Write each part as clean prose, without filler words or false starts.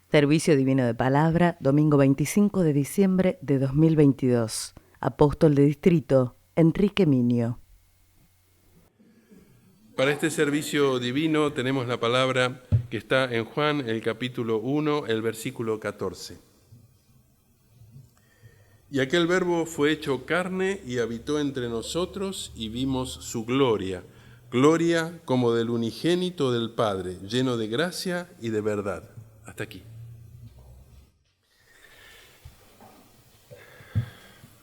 Servicio Divino de Palabra, domingo 25 de diciembre de 2022. Apóstol de Distrito, Enrique Minio. Para este servicio divino tenemos la palabra que está en Juan, el capítulo 1, el versículo 14. Y aquel Verbo fue hecho carne y habitó entre nosotros y vimos su gloria, gloria como del unigénito del Padre, lleno de gracia y de verdad. Hasta aquí.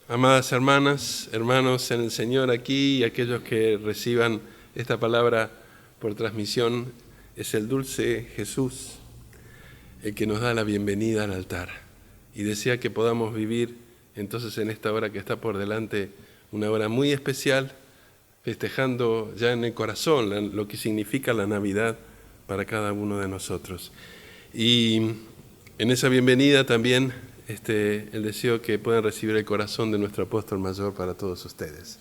Amadas hermanas, hermanos en el Señor aquí y aquellos que reciban esta palabra por transmisión, es el dulce Jesús el que nos da la bienvenida al altar y desea que podamos vivir entonces en esta hora que está por delante, una hora muy especial, festejando ya en el corazón lo que significa la Navidad para cada uno de nosotros. Y en esa bienvenida también el deseo que puedan recibir el corazón de nuestro apóstol mayor para todos ustedes.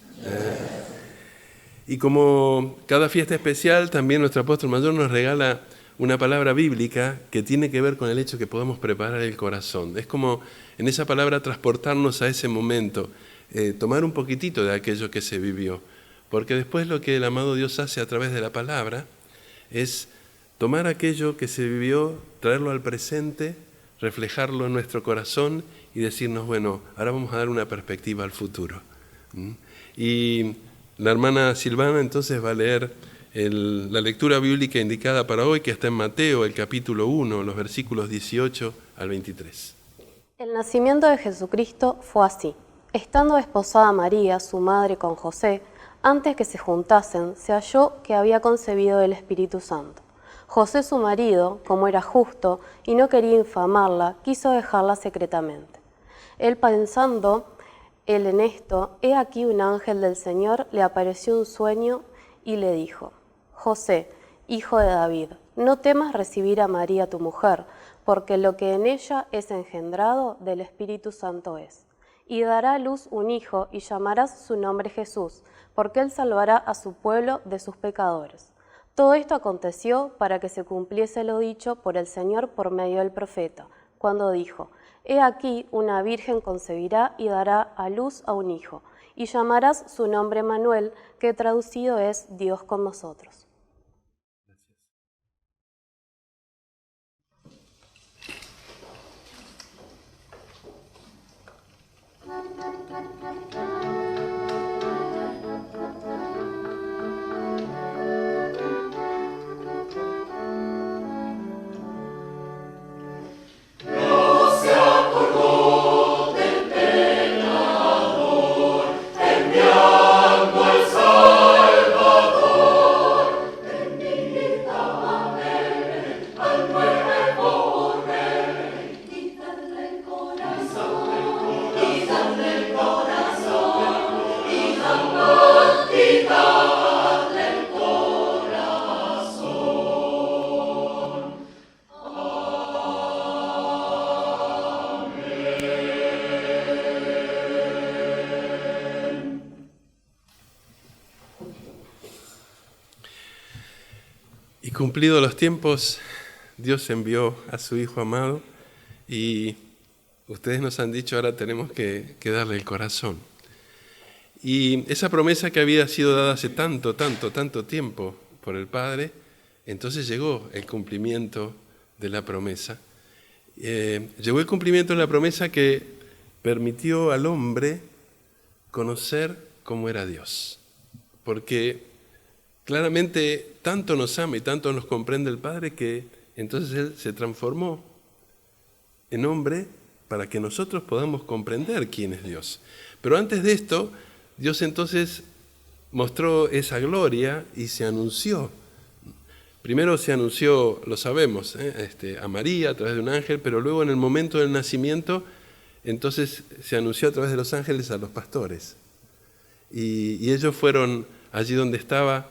Y como cada fiesta especial, también nuestro apóstol mayor nos regala una palabra bíblica que tiene que ver con el hecho que podamos preparar el corazón. Es como en esa palabra transportarnos a ese momento, tomar un poquitito de aquello que se vivió. Porque después lo que el amado Dios hace a través de la palabra es tomar aquello que se vivió, traerlo al presente, reflejarlo en nuestro corazón y decirnos, bueno, ahora vamos a dar una perspectiva al futuro. Y la hermana Silvana entonces va a leer la lectura bíblica indicada para hoy, que está en Mateo, el capítulo 1, los versículos 18 al 23. El nacimiento de Jesucristo fue así. Estando desposada María, su madre, con José, antes que se juntasen, se halló que había concebido del Espíritu Santo. José, su marido, como era justo y no quería infamarla, quiso dejarla secretamente. Él pensando en esto, he aquí un ángel del Señor le apareció un sueño y le dijo: José, hijo de David, no temas recibir a María tu mujer, porque lo que en ella es engendrado del Espíritu Santo es. Y dará a luz un hijo y llamarás su nombre Jesús, porque él salvará a su pueblo de sus pecadores. Todo esto aconteció para que se cumpliese lo dicho por el Señor por medio del profeta, cuando dijo: He aquí una virgen concebirá y dará a luz a un hijo, y llamarás su nombre Emmanuel, que traducido es Dios con nosotros. Y cumplidos los tiempos, Dios envió a su Hijo amado y ustedes nos han dicho ahora tenemos que darle el corazón. Y esa promesa que había sido dada hace tanto tiempo por el Padre, entonces llegó el cumplimiento de la promesa. Llegó el cumplimiento de la promesa que permitió al hombre conocer cómo era Dios. Porque claramente tanto nos ama y tanto nos comprende el Padre que entonces Él se transformó en hombre para que nosotros podamos comprender quién es Dios. Pero antes de esto, Dios entonces mostró esa gloria y se anunció. Primero se anunció, lo sabemos, a María a través de un ángel, pero luego en el momento del nacimiento, entonces se anunció a través de los ángeles a los pastores. Y ellos fueron allí donde estaba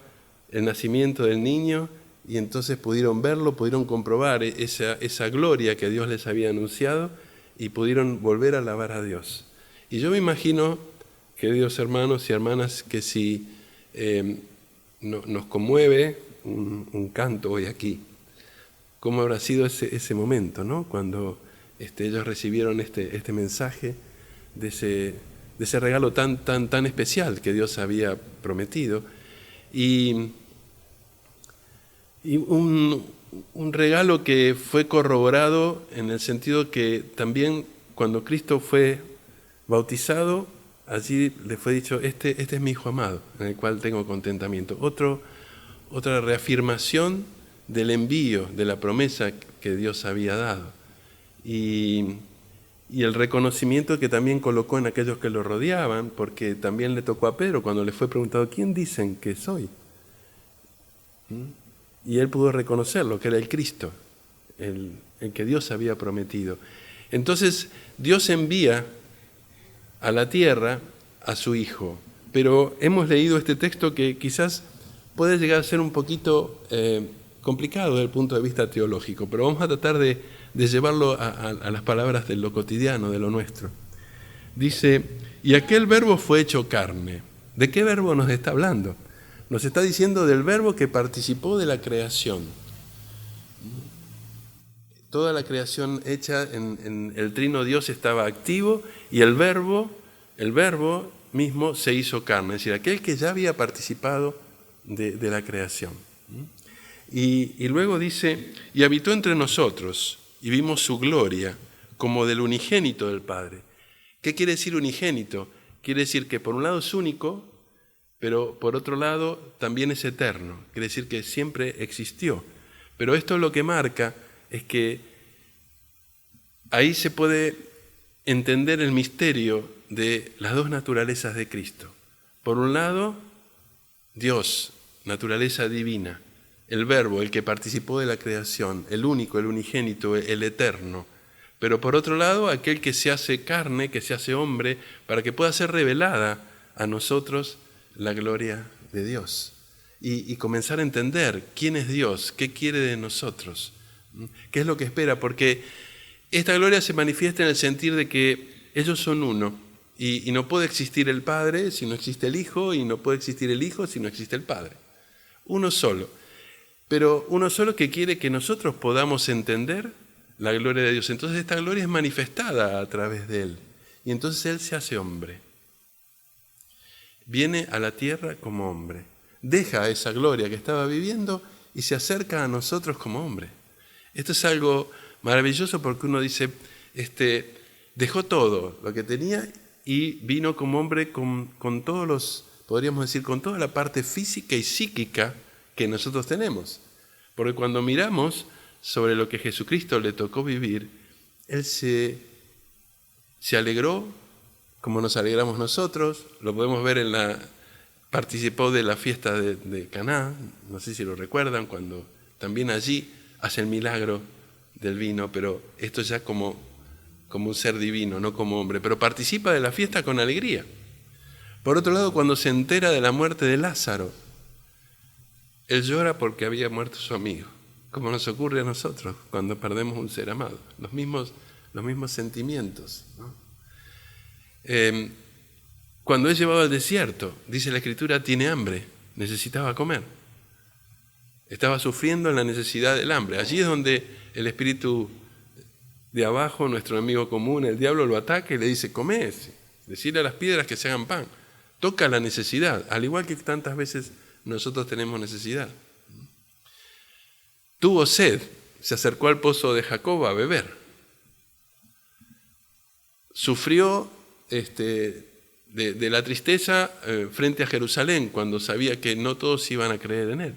el nacimiento del niño y entonces pudieron verlo, pudieron comprobar esa gloria que Dios les había anunciado y pudieron volver a alabar a Dios. Y yo me imagino, queridos hermanos y hermanas, que si nos conmueve un canto hoy aquí, cómo habrá sido ese momento, ¿no? Cuando ellos recibieron este mensaje de ese regalo tan especial que Dios había prometido. Y un regalo que fue corroborado en el sentido que también cuando Cristo fue bautizado, allí le fue dicho, este es mi Hijo amado, en el cual tengo contentamiento. Otra reafirmación del envío, de la promesa que Dios había dado. Y el reconocimiento que también colocó en aquellos que lo rodeaban, porque también le tocó a Pedro cuando le fue preguntado, ¿quién dicen que soy? Y él pudo reconocerlo, que era el Cristo, el que Dios había prometido. Entonces, Dios envía a la tierra a su Hijo. Pero hemos leído este texto que quizás puede llegar a ser un poquito complicado desde el punto de vista teológico, pero vamos a tratar de llevarlo a las palabras de lo cotidiano, de lo nuestro. Dice, y aquel verbo fue hecho carne. ¿De qué verbo nos está hablando? Nos está diciendo del verbo que participó de la creación. Toda la creación hecha en el trino Dios estaba activo y el verbo mismo se hizo carne, es decir, aquel que ya había participado de la creación. Y luego dice, y habitó entre nosotros y vimos su gloria como del unigénito del Padre. ¿Qué quiere decir unigénito? Quiere decir que por un lado es único, pero por otro lado también es eterno, quiere decir que siempre existió. Pero esto lo que marca es que ahí se puede entender el misterio de las dos naturalezas de Cristo. Por un lado, Dios, naturaleza divina, el Verbo, el que participó de la creación, el único, el unigénito, el eterno. Pero por otro lado, aquel que se hace carne, que se hace hombre, para que pueda ser revelada a nosotros la gloria de Dios. Y comenzar a entender quién es Dios, qué quiere de nosotros, qué es lo que espera, porque esta gloria se manifiesta en el sentir de que ellos son uno, y no puede existir el Padre si no existe el Hijo, y no puede existir el Hijo si no existe el Padre. Uno solo, pero uno solo que quiere que nosotros podamos entender la gloria de Dios. Entonces esta gloria es manifestada a través de Él, y entonces Él se hace hombre. Viene a la tierra como hombre, deja esa gloria que estaba viviendo y se acerca a nosotros como hombre. Esto es algo maravilloso porque uno dice, dejó todo lo que tenía y vino como hombre con todos los, podríamos decir, con toda la parte física y psíquica que nosotros tenemos. Porque cuando miramos sobre lo que Jesucristo le tocó vivir, Él se alegró como nos alegramos nosotros, lo podemos ver participó de la fiesta de Caná, no sé si lo recuerdan, cuando también allí hace el milagro del vino, pero esto ya como un ser divino, no como hombre, pero participa de la fiesta con alegría. Por otro lado, cuando se entera de la muerte de Lázaro, él llora porque había muerto su amigo, como nos ocurre a nosotros cuando perdemos un ser amado, los mismos sentimientos, ¿no? Cuando es llevado al desierto, dice la Escritura, tiene hambre, necesitaba comer. Estaba sufriendo en la necesidad del hambre. Allí es donde el espíritu de abajo, nuestro amigo común, el diablo, lo ataca y le dice, come, decirle a las piedras que se hagan pan. Toca la necesidad, al igual que tantas veces nosotros tenemos necesidad. Tuvo sed, se acercó al pozo de Jacob a beber. Sufrió de la tristeza frente a Jerusalén, cuando sabía que no todos iban a creer en él.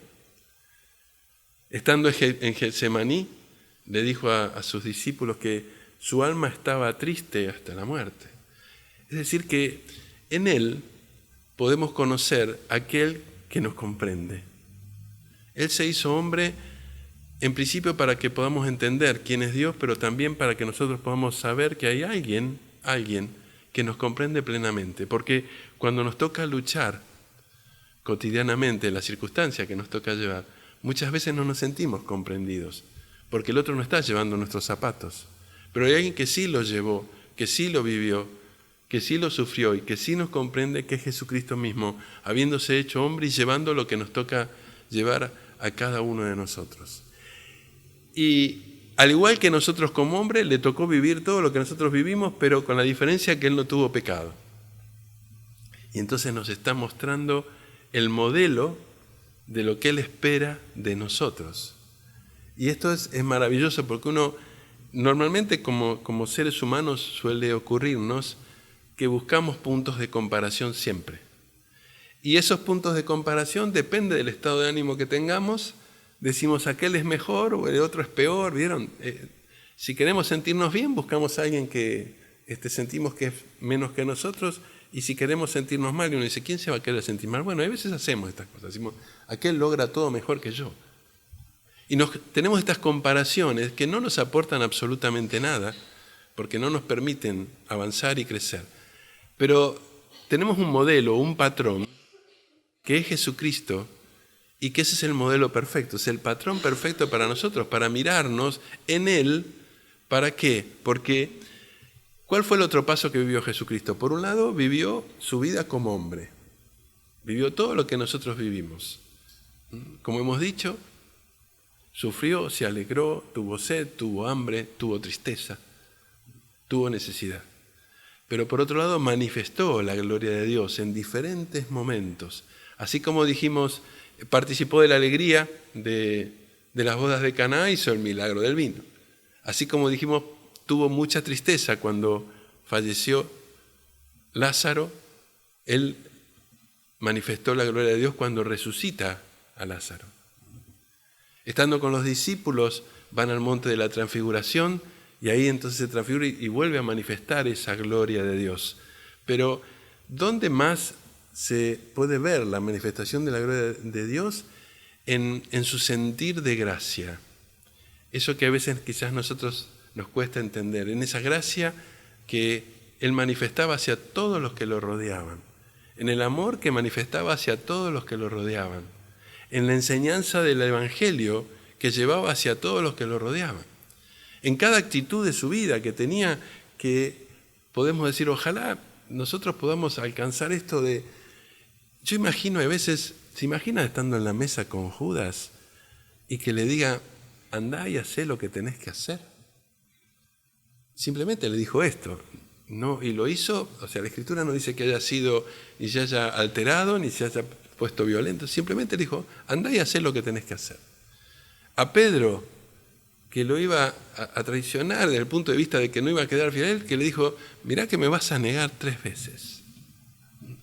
Estando en Getsemaní, le dijo a sus discípulos que su alma estaba triste hasta la muerte. Es decir, que en él podemos conocer a aquel que nos comprende. Él se hizo hombre, en principio para que podamos entender quién es Dios, pero también para que nosotros podamos saber que hay alguien que nos comprende plenamente, porque cuando nos toca luchar cotidianamente en la circunstancia que nos toca llevar, muchas veces no nos sentimos comprendidos, porque el otro no está llevando nuestros zapatos, pero hay alguien que sí lo llevó, que sí lo vivió, que sí lo sufrió y que sí nos comprende, que es Jesucristo mismo, habiéndose hecho hombre y llevando lo que nos toca llevar a cada uno de nosotros. Y al igual que nosotros como hombre, le tocó vivir todo lo que nosotros vivimos, pero con la diferencia que Él no tuvo pecado. Y entonces nos está mostrando el modelo de lo que Él espera de nosotros. Y esto es maravilloso porque uno, normalmente como seres humanos suele ocurrirnos que buscamos puntos de comparación siempre. Y esos puntos de comparación depende del estado de ánimo que tengamos. Decimos aquel es mejor o el otro es peor, ¿vieron? Si queremos sentirnos bien, buscamos a alguien que sentimos que es menos que nosotros, y si queremos sentirnos mal, y uno dice, ¿quién se va a querer sentir mal? Bueno, a veces hacemos estas cosas, decimos, aquel logra todo mejor que yo. Y tenemos estas comparaciones que no nos aportan absolutamente nada, porque no nos permiten avanzar y crecer. Pero tenemos un modelo, un patrón, que es Jesucristo, y que ese es el modelo perfecto, es el patrón perfecto para nosotros, para mirarnos en Él. ¿Para qué? Porque, ¿cuál fue el otro paso que vivió Jesucristo? Por un lado, vivió su vida como hombre. Vivió todo lo que nosotros vivimos. Como hemos dicho, sufrió, se alegró, tuvo sed, tuvo hambre, tuvo tristeza, tuvo necesidad. Pero por otro lado, manifestó la gloria de Dios en diferentes momentos. Así como dijimos, participó de la alegría de las bodas de Caná, hizo el milagro del vino. Así como dijimos, tuvo mucha tristeza cuando falleció Lázaro, Él manifestó la gloria de Dios cuando resucita a Lázaro. Estando con los discípulos, van al monte de la transfiguración, y ahí entonces se transfigura y vuelve a manifestar esa gloria de Dios. Pero, ¿dónde más se puede ver la manifestación de la gloria de Dios? En su sentir de gracia. Eso que a veces quizás nosotros nos cuesta entender, en esa gracia que Él manifestaba hacia todos los que lo rodeaban, en el amor que manifestaba hacia todos los que lo rodeaban, en la enseñanza del Evangelio que llevaba hacia todos los que lo rodeaban, en cada actitud de su vida que tenía, que podemos decir, ojalá nosotros podamos alcanzar esto de... Yo imagino a veces, ¿se imagina estando en la mesa con Judas y que le diga, andá y hacé lo que tenés que hacer? Simplemente le dijo esto, ¿no? Y lo hizo, o sea, la Escritura no dice que haya sido, ni se haya alterado, ni se haya puesto violento, simplemente le dijo, andá y hacé lo que tenés que hacer. A Pedro, que lo iba a traicionar desde el punto de vista de que no iba a quedar fiel, que le dijo, mirá que me vas a negar 3 veces,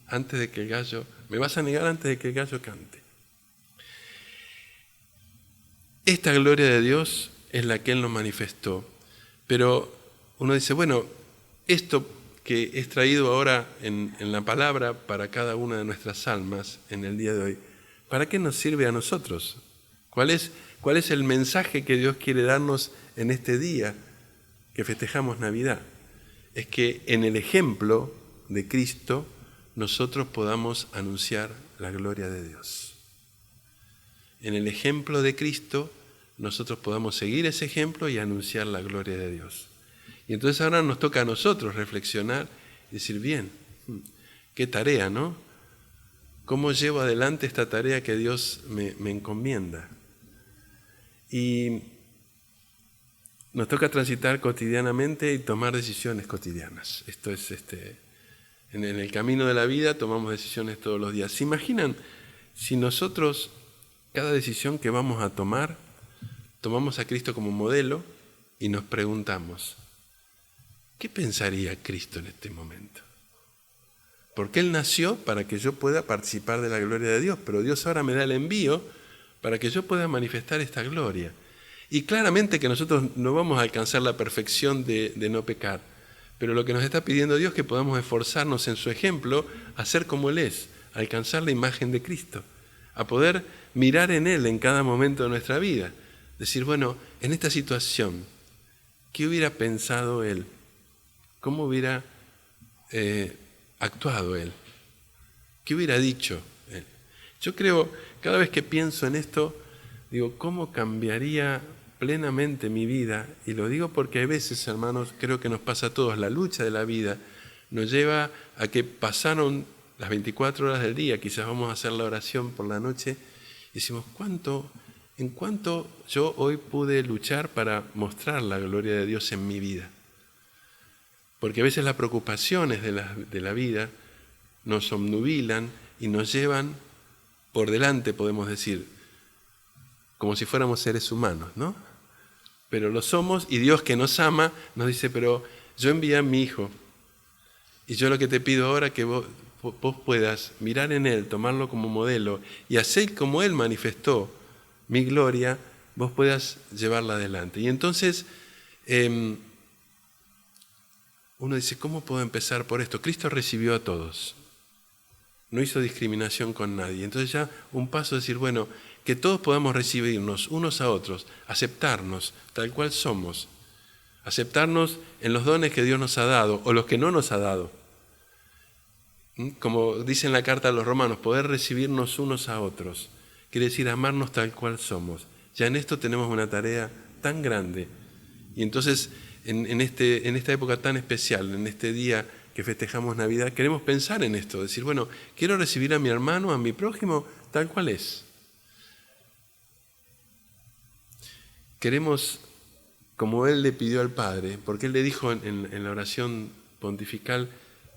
antes de que el gallo, me vas a negar antes de que el gallo cante. Esta gloria de Dios es la que Él nos manifestó, pero uno dice, bueno, esto que es traído ahora en la palabra para cada una de nuestras almas en el día de hoy, ¿para qué nos sirve a nosotros? ¿Cuál es el mensaje que Dios quiere darnos en este día que festejamos Navidad? Es que en el ejemplo de Cristo nosotros podamos anunciar la gloria de Dios. En el ejemplo de Cristo nosotros podamos seguir ese ejemplo y anunciar la gloria de Dios. Y entonces ahora nos toca a nosotros reflexionar y decir, bien, qué tarea, ¿no? ¿Cómo llevo adelante esta tarea que Dios me encomienda? Y nos toca transitar cotidianamente y tomar decisiones cotidianas. Esto es, en el camino de la vida tomamos decisiones todos los días. ¿Se imaginan si nosotros, cada decisión que vamos a tomar, tomamos a Cristo como modelo y nos preguntamos, ¿qué pensaría Cristo en este momento? Porque Él nació para que yo pueda participar de la gloria de Dios, pero Dios ahora me da el envío para que yo pueda manifestar esta gloria. Y claramente que nosotros no vamos a alcanzar la perfección de no pecar, pero lo que nos está pidiendo Dios es que podamos esforzarnos en su ejemplo a ser como Él es, a alcanzar la imagen de Cristo, a poder mirar en Él en cada momento de nuestra vida. Decir, bueno, en esta situación, ¿qué hubiera pensado Él? ¿Cómo hubiera actuado Él? ¿Qué hubiera dicho Él? Yo creo, cada vez que pienso en esto, digo, ¿cómo cambiaría plenamente mi vida? Y lo digo porque a veces, hermanos, creo que nos pasa a todos, la lucha de la vida nos lleva a que pasaron las 24 horas del día, quizás vamos a hacer la oración por la noche, y decimos, ¿cuánto en cuánto yo hoy pude luchar para mostrar la gloria de Dios en mi vida. Porque a veces las preocupaciones de la vida nos obnubilan y nos llevan por delante, podemos decir, como si fuéramos seres humanos, ¿no? Pero lo somos, y Dios, que nos ama, nos dice, pero yo envié a mi Hijo, y yo lo que te pido ahora es que vos puedas mirar en Él, tomarlo como modelo, y hacer como Él manifestó mi gloria, vos puedas llevarla adelante. Y entonces uno dice, ¿cómo puedo empezar por esto? Cristo recibió a todos, no hizo discriminación con nadie. Entonces ya un paso es decir, bueno, que todos podamos recibirnos unos a otros, aceptarnos tal cual somos, aceptarnos en los dones que Dios nos ha dado o los que no nos ha dado. Como dice en la carta a los Romanos, poder recibirnos unos a otros, quiere decir amarnos tal cual somos. Ya en esto tenemos una tarea tan grande. Y entonces, en esta época tan especial, en este día que festejamos Navidad, queremos pensar en esto, decir, bueno, quiero recibir a mi hermano, a mi prójimo, tal cual es. Queremos, como Él le pidió al Padre, porque Él le dijo en la oración pontifical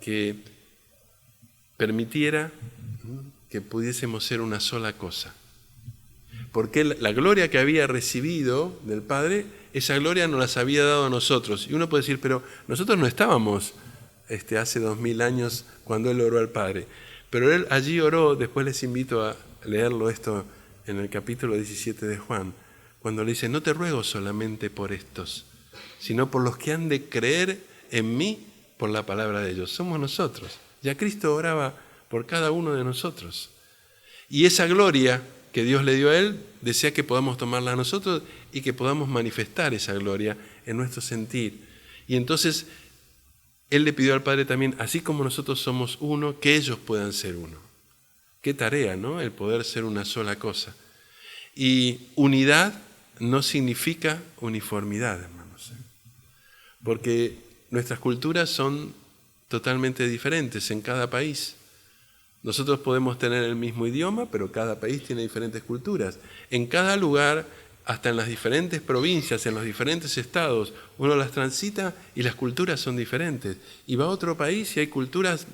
que permitiera que pudiésemos ser una sola cosa. Porque la gloria que había recibido del Padre, esa gloria nos las había dado a nosotros. Y uno puede decir, pero nosotros no estábamos hace 2000 años cuando Él oró al Padre. Pero Él allí oró, después les invito a leerlo esto en el capítulo 17 de Juan, cuando le dice, no te ruego solamente por estos, sino por los que han de creer en mí por la palabra de ellos. Somos nosotros. Ya Cristo oraba por cada uno de nosotros. Y esa gloria que Dios le dio a Él, desea que podamos tomarla a nosotros y que podamos manifestar esa gloria en nuestro sentir. Y entonces Él le pidió al Padre también, así como nosotros somos uno, que ellos puedan ser uno. Qué tarea, ¿no? El poder ser una sola cosa. Y unidad no significa uniformidad, hermanos. Porque nuestras culturas son totalmente diferentes en cada país. Nosotros podemos tener el mismo idioma, pero cada país tiene diferentes culturas. En cada lugar, hasta en las diferentes provincias, en los diferentes estados, uno las transita y las culturas son diferentes. Y va a otro país y hay culturas,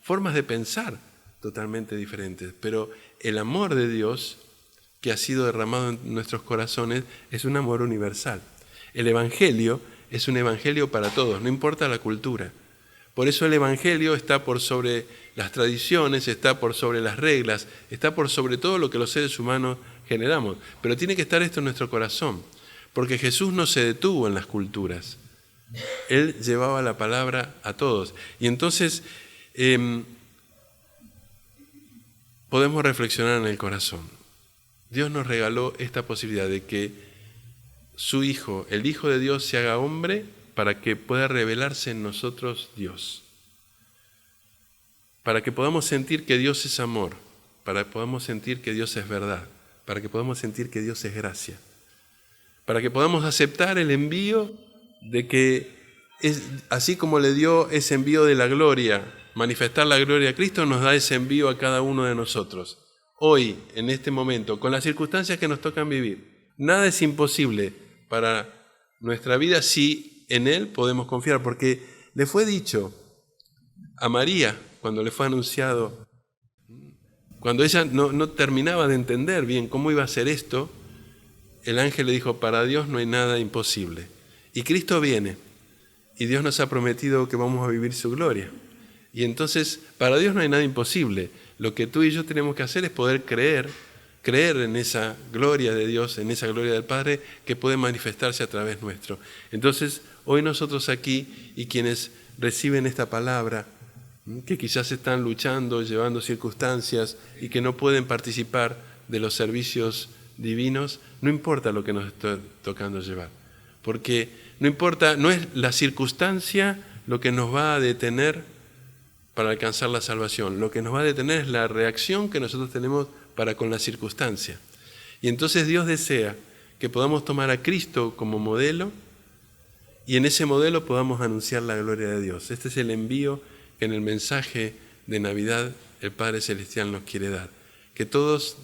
formas de pensar totalmente diferentes. Pero el amor de Dios que ha sido derramado en nuestros corazones es un amor universal. El Evangelio es un evangelio para todos, no importa la cultura. Por eso el Evangelio está por sobre las tradiciones, está por sobre las reglas, está por sobre todo lo que los seres humanos generamos. Pero tiene que estar esto en nuestro corazón, porque Jesús no se detuvo en las culturas. Él llevaba la palabra a todos. Y entonces podemos reflexionar en el corazón. Dios nos regaló esta posibilidad de que su Hijo, el Hijo de Dios, se haga hombre para que pueda revelarse en nosotros Dios. Para que podamos sentir que Dios es amor, para que podamos sentir que Dios es verdad, para que podamos sentir que Dios es gracia, para que podamos aceptar el envío de que, así como le dio ese envío de la gloria, manifestar la gloria a Cristo, nos da ese envío a cada uno de nosotros. Hoy, en este momento, con las circunstancias que nos tocan vivir, nada es imposible para nuestra vida si en Él podemos confiar, porque le fue dicho a María cuando le fue anunciado, cuando ella no terminaba de entender bien cómo iba a ser esto, el ángel le dijo, para Dios no hay nada imposible. Y Cristo viene, y Dios nos ha prometido que vamos a vivir su gloria. Y entonces, para Dios no hay nada imposible. Lo que tú y yo tenemos que hacer es poder creer en esa gloria de Dios, en esa gloria del Padre, que puede manifestarse a través nuestro. Entonces, hoy nosotros aquí, y quienes reciben esta palabra, que quizás están luchando, llevando circunstancias, y que no pueden participar de los servicios divinos, no importa lo que nos está tocando llevar. Porque no importa, no es la circunstancia lo que nos va a detener para alcanzar la salvación. Lo que nos va a detener es la reacción que nosotros tenemos para con la circunstancia. Y entonces Dios desea que podamos tomar a Cristo como modelo y en ese modelo podamos anunciar la gloria de Dios. Este es el envío que en el mensaje de Navidad el Padre Celestial nos quiere dar. Que todos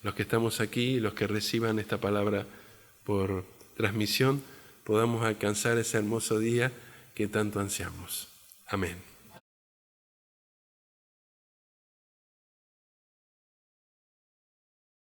los que estamos aquí y los que reciban esta palabra por transmisión, podamos alcanzar ese hermoso día que tanto ansiamos. Amén.